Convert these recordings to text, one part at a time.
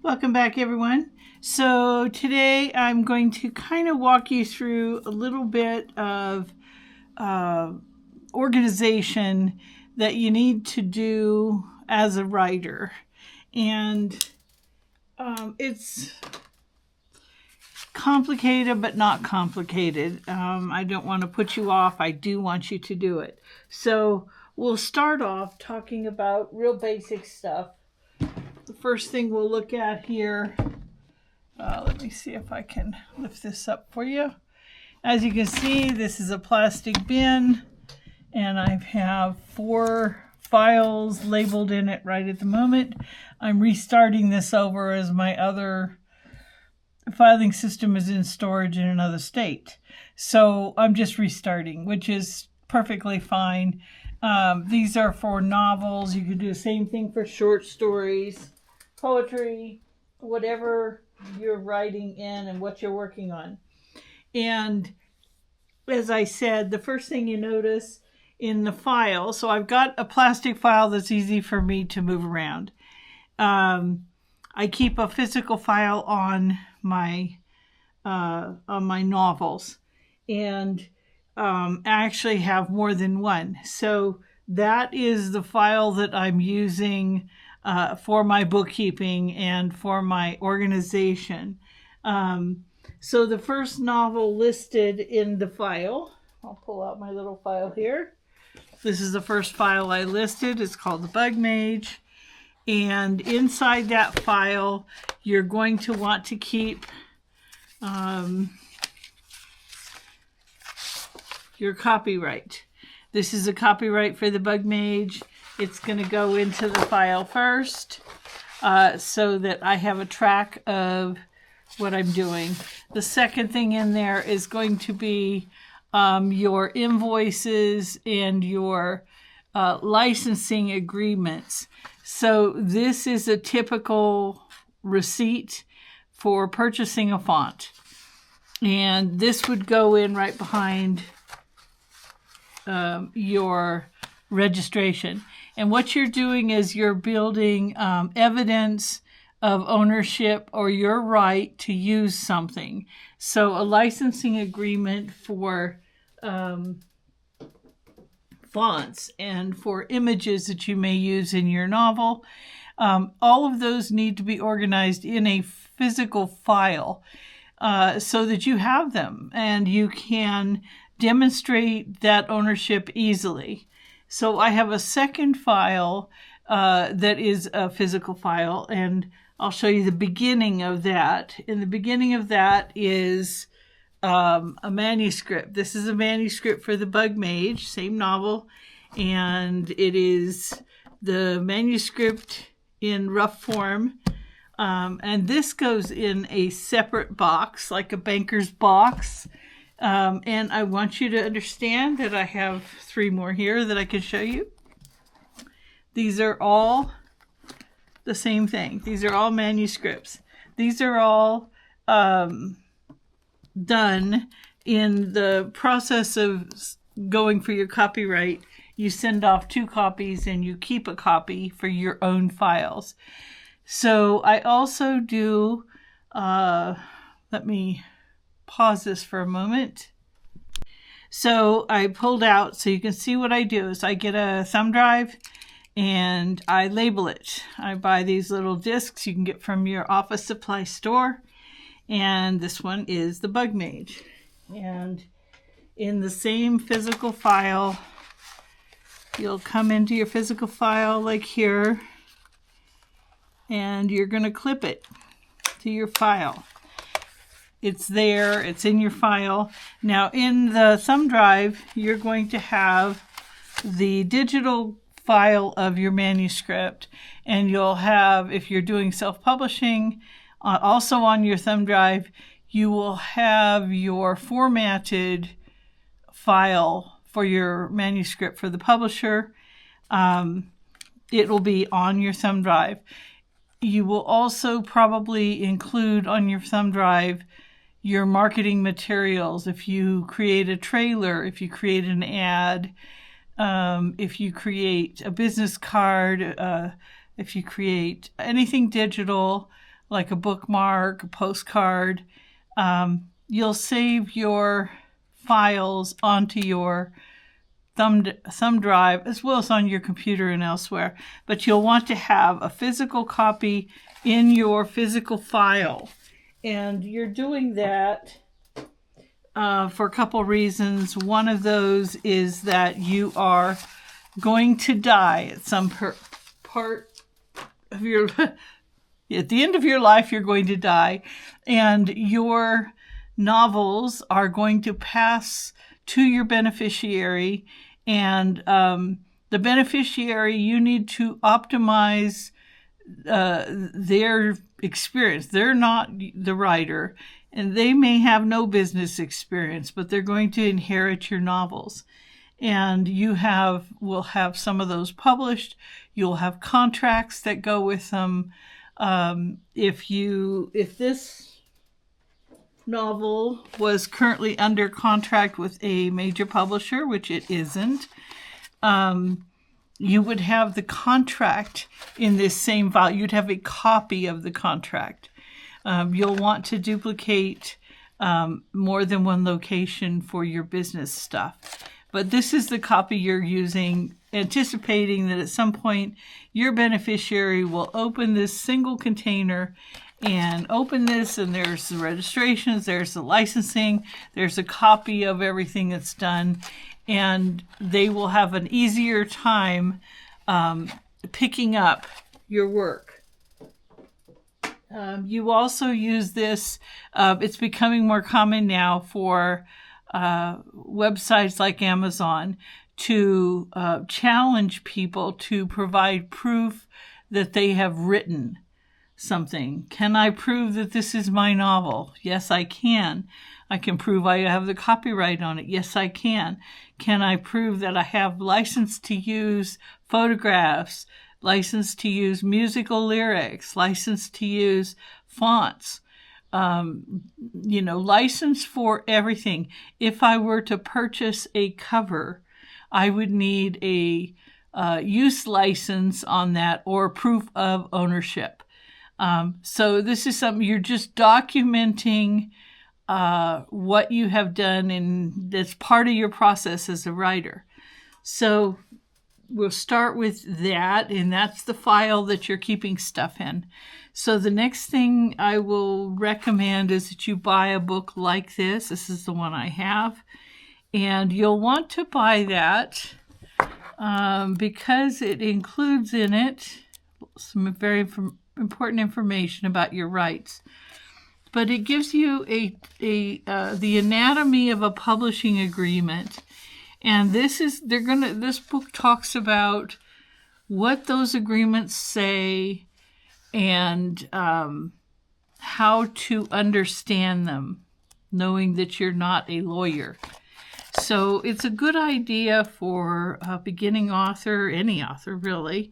Welcome back, everyone. So today I'm going to kind of walk you through a little bit of organization that you need to do as a writer. And it's complicated, but not complicated. I don't want to put you off. I do want you to do it. So we'll start off talking about real basic stuff. The first thing we'll look at here, let me see if I can lift this up for you. As you can see, this is a plastic bin, and I have 4 files labeled in it right at the moment. I'm restarting this over as my other filing system is in storage in another state. So I'm just restarting, which is perfectly fine. These are for novels. You can do the same thing for short stories, poetry, whatever you're writing in and what you're working on. And as I said, the first thing you notice in the file, so I've got a plastic file that's easy for me to move around. I keep a physical file on my novels, and I actually have more than one. So that is the file that I'm using for my bookkeeping and for my organization. So the first novel listed in the file, I'll pull out my little file here. This is the first file I listed. It's called The Bug Mage. And inside that file, you're going to want to keep your copyright. This is a copyright for The Bug Mage. It's going to go into the file first so that I have a track of what I'm doing. The second thing in there is going to be your invoices and your licensing agreements. So this is a typical receipt for purchasing a font. And this would go in right behind your registration. And what you're doing is you're building evidence of ownership or your right to use something. So a licensing agreement for fonts and for images that you may use in your novel. All of those need to be organized in a physical file so that you have them and you can demonstrate that ownership easily. So I have a second file that is a physical file, and I'll show you the beginning of that. In the beginning of that is a manuscript. This is a manuscript for The Bug Mage, same novel, and it is the manuscript in rough form. And this goes in a separate box, like a banker's box. And I want you to understand that I have 3 more here that I can show you. These are all the same thing. These are all manuscripts. These are all done in the process of going for your copyright. You send off 2 copies and you keep a copy for your own files. So I also do, let me pause this for a moment. So I pulled out, so you can see what I do is I get a thumb drive and I label it. I buy these little discs you can get from your office supply store. And this one is The Bug Mage. And in the same physical file, you'll come into your physical file like here, and you're going to clip it to your file. It's there, it's in your file. Now in the thumb drive, you're going to have the digital file of your manuscript, and you'll have, if you're doing self-publishing, also on your thumb drive, you will have your formatted file for your manuscript for the publisher. It will be on your thumb drive. You will also probably include on your thumb drive your marketing materials. If you create a trailer, if you create an ad, if you create a business card, if you create anything digital, like a bookmark, a postcard. You'll save your files onto your thumb drive as well as on your computer and elsewhere. But you'll want to have a physical copy in your physical file. And you're doing that for a couple reasons. One of those is that you are going to die at some part of your at the end of your life. You're going to die, and your novels are going to pass to your beneficiary, and the beneficiary, you need to optimize their experience. They're not the writer, and they may have no business experience, but they're going to inherit your novels. And you will have some of those published. You'll have contracts that go with them. If this novel was currently under contract with a major publisher, which it isn't, you would have the contract in this same file. You'd have a copy of the contract. You'll want to duplicate more than one location for your business stuff. But this is the copy you're using, anticipating that at some point your beneficiary will open this single container and open this, and there's the registrations, there's the licensing, there's a copy of everything that's done, and they will have an easier time picking up your work. You also use this, it's becoming more common now for websites like Amazon to challenge people to provide proof that they have written something. Can I prove that this is my novel? Yes, I can. I can prove I have the copyright on it. Yes, I can. Can I prove that I have license to use photographs, license to use musical lyrics, license to use fonts? License for everything. If I were to purchase a cover, I would need a use license on that or proof of ownership. So this is something you're just documenting what you have done, and that's part of your process as a writer. So we'll start with that, and that's the file that you're keeping stuff in. So the next thing I will recommend is that you buy a book like this. This is the one I have. And you'll want to buy that because it includes in it some very important information about your rights. But it gives you the anatomy of a publishing agreement. And this book talks about what those agreements say and how to understand them, knowing that you're not a lawyer. So it's a good idea for a beginning author, any author really,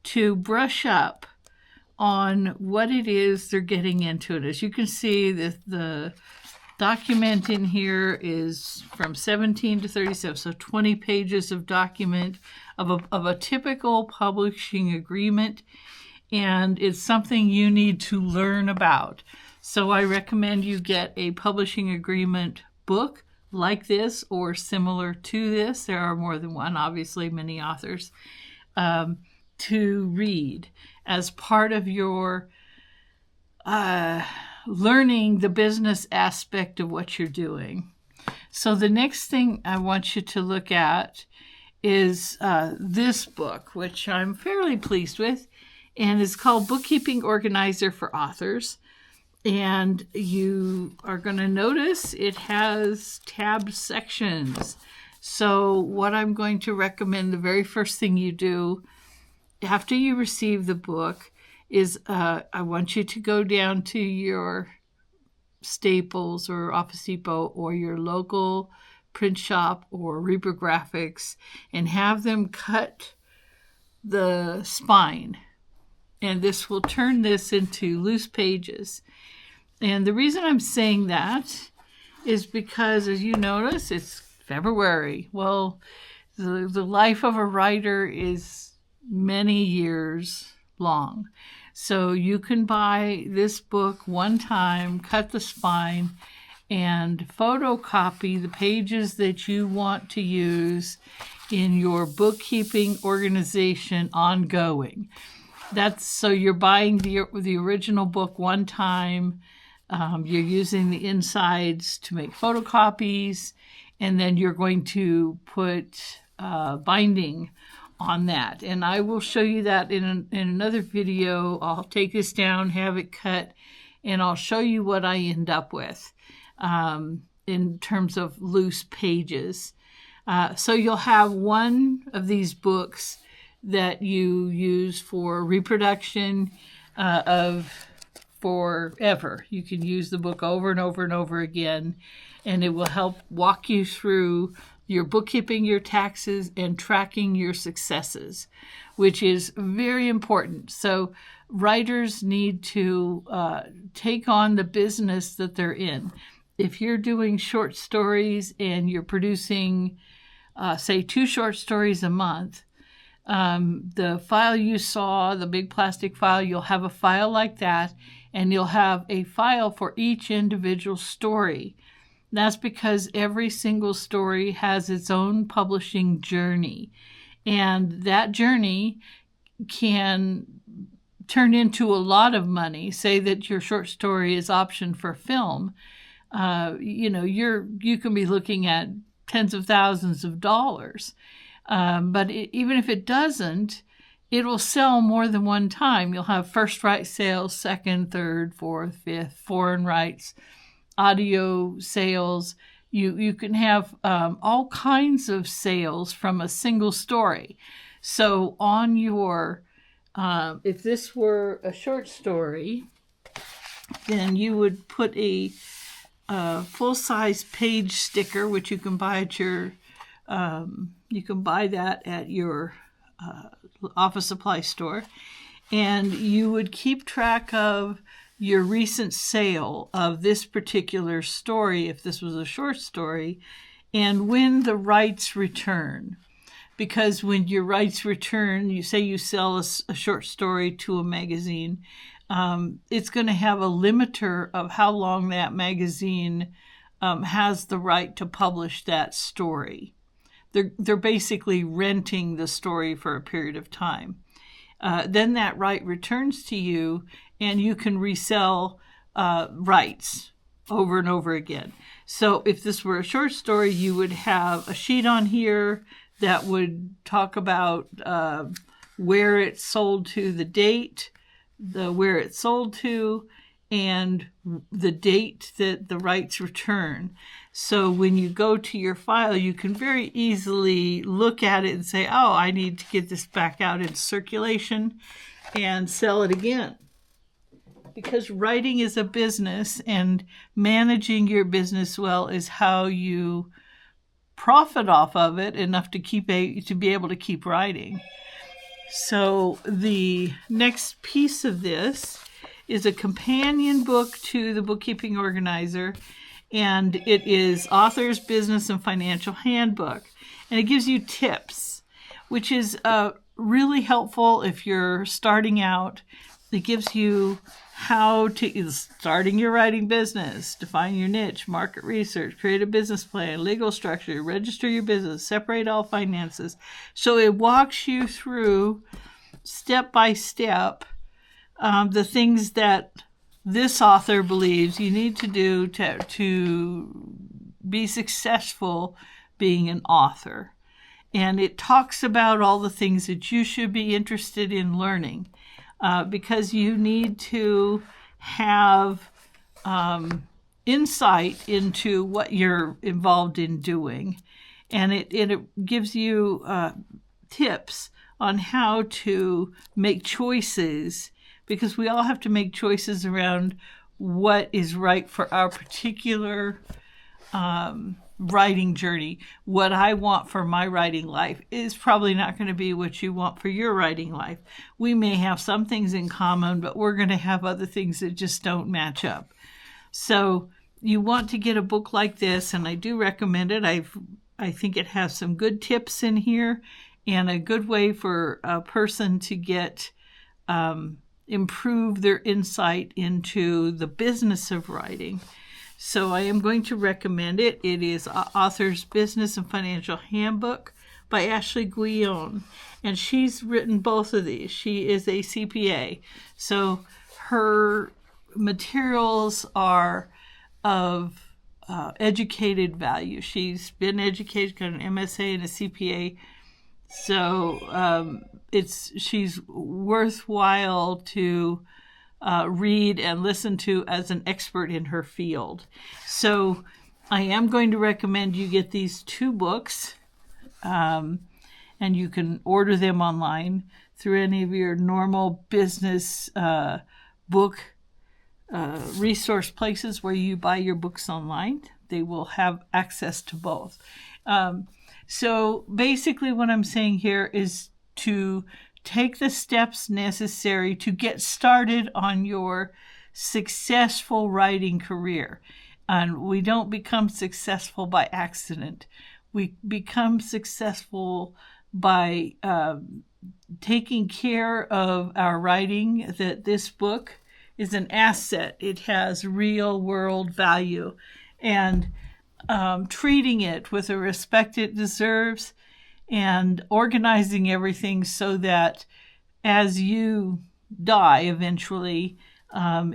to brush up on what it is they're getting into it. As you can see, the document in here is from 17 to 37, so 20 pages of document of a typical publishing agreement, and it's something you need to learn about. So I recommend you get a publishing agreement book like this or similar to this. There are more than one, obviously, many authors, to read as part of your learning the business aspect of what you're doing. So the next thing I want you to look at is this book, which I'm fairly pleased with, and it's called Bookkeeping Organizer for Authors. And you are going to notice it has tabbed sections. So what I'm going to recommend, the very first thing you do after you receive the book is I want you to go down to your Staples or Office Depot or your local print shop or Reprographics and have them cut the spine. And this will turn this into loose pages. And the reason I'm saying that is because, as you notice, it's February. Well, the life of a writer is many years long. So you can buy this book one time, cut the spine, and photocopy the pages that you want to use in your bookkeeping organization ongoing. That's so you're buying the original book one time. You're using the insides to make photocopies, and then you're going to put binding on that. And I will show you that in another video. I'll take this down, have it cut, and I'll show you what I end up with in terms of loose pages. So you'll have one of these books that you use for reproduction of forever. You can use the book over and over and over again, and it will help walk you through your bookkeeping, your taxes, and tracking your successes, which is very important. So writers need to take on the business that they're in. If you're doing short stories and you're producing, say, 2 short stories a month, the file you saw, the big plastic file, you'll have a file like that, and you'll have a file for each individual story. That's because every single story has its own publishing journey, and that journey can turn into a lot of money. Say that your short story is optioned for film. You can be looking at tens of thousands of dollars. But even if it doesn't, it will sell more than one time. You'll have first right sales, second, third, fourth, fifth, foreign rights, audio sales. You can have all kinds of sales from a single story. So on your, if this were a short story, then you would put a full-size page sticker, which you can buy at your you can buy that at your office supply store, and you would keep track of your recent sale of this particular story, if this was a short story, and when the rights return. Because when your rights return, you say you sell a short story to a magazine, it's going to have a limiter of how long that magazine has the right to publish that story. They're basically renting the story for a period of time. Then that right returns to you, and you can resell rights over and over again. So if this were a short story, you would have a sheet on here that would talk about where it's sold to, the date, where it's sold to, and the date that the rights return. So when you go to your file, you can very easily look at it and say, oh, I need to get this back out in circulation and sell it again. Because writing is a business, and managing your business well is how you profit off of it enough to be able to keep writing. So the next piece of this is a companion book to the Bookkeeping Organizer, and it is Author's Business and Financial Handbook. And it gives you tips, which is really helpful if you're starting out. It gives you how to, starting your writing business, define your niche, market research, create a business plan, legal structure, register your business, separate all finances. So it walks you through step by step the things that this author believes you need to do to be successful being an author. And it talks about all the things that you should be interested in learning, because you need to have insight into what you're involved in doing. And it gives you tips on how to make choices, because we all have to make choices around what is right for our particular writing journey. What I want for my writing life is probably not going to be what you want for your writing life. We may have some things in common, but we're going to have other things that just don't match up. So you want to get a book like this, and I do recommend it. I think it has some good tips in here, and a good way for a person to get improve their insight into the business of writing. So I am going to recommend it. It is Author's Business and Financial Handbook by Ashley Guillon. And she's written both of these. She is a CPA. So her materials are of educated value. She's been educated, got an MSA and a CPA. So she's worthwhile to read and listen to as an expert in her field. So I am going to recommend you get these 2 books, and you can order them online through any of your normal business book resource places where you buy your books online. They will have access to both. So basically what I'm saying here is to take the steps necessary to get started on your successful writing career. And we don't become successful by accident. We become successful by taking care of our writing, that this book is an asset. It has real world value. And treating it with the respect it deserves, and organizing everything so that as you die eventually,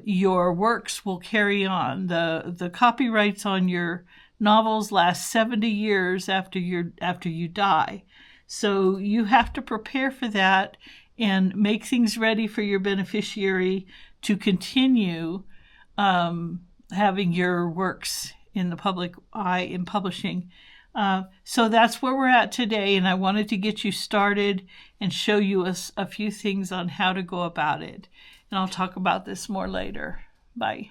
your works will carry on. The copyrights on your novels last 70 years after you die. So you have to prepare for that and make things ready for your beneficiary to continue having your works in the public eye in publishing. So that's where we're at today, and I wanted to get you started and show you a few things on how to go about it. And I'll talk about this more later. Bye.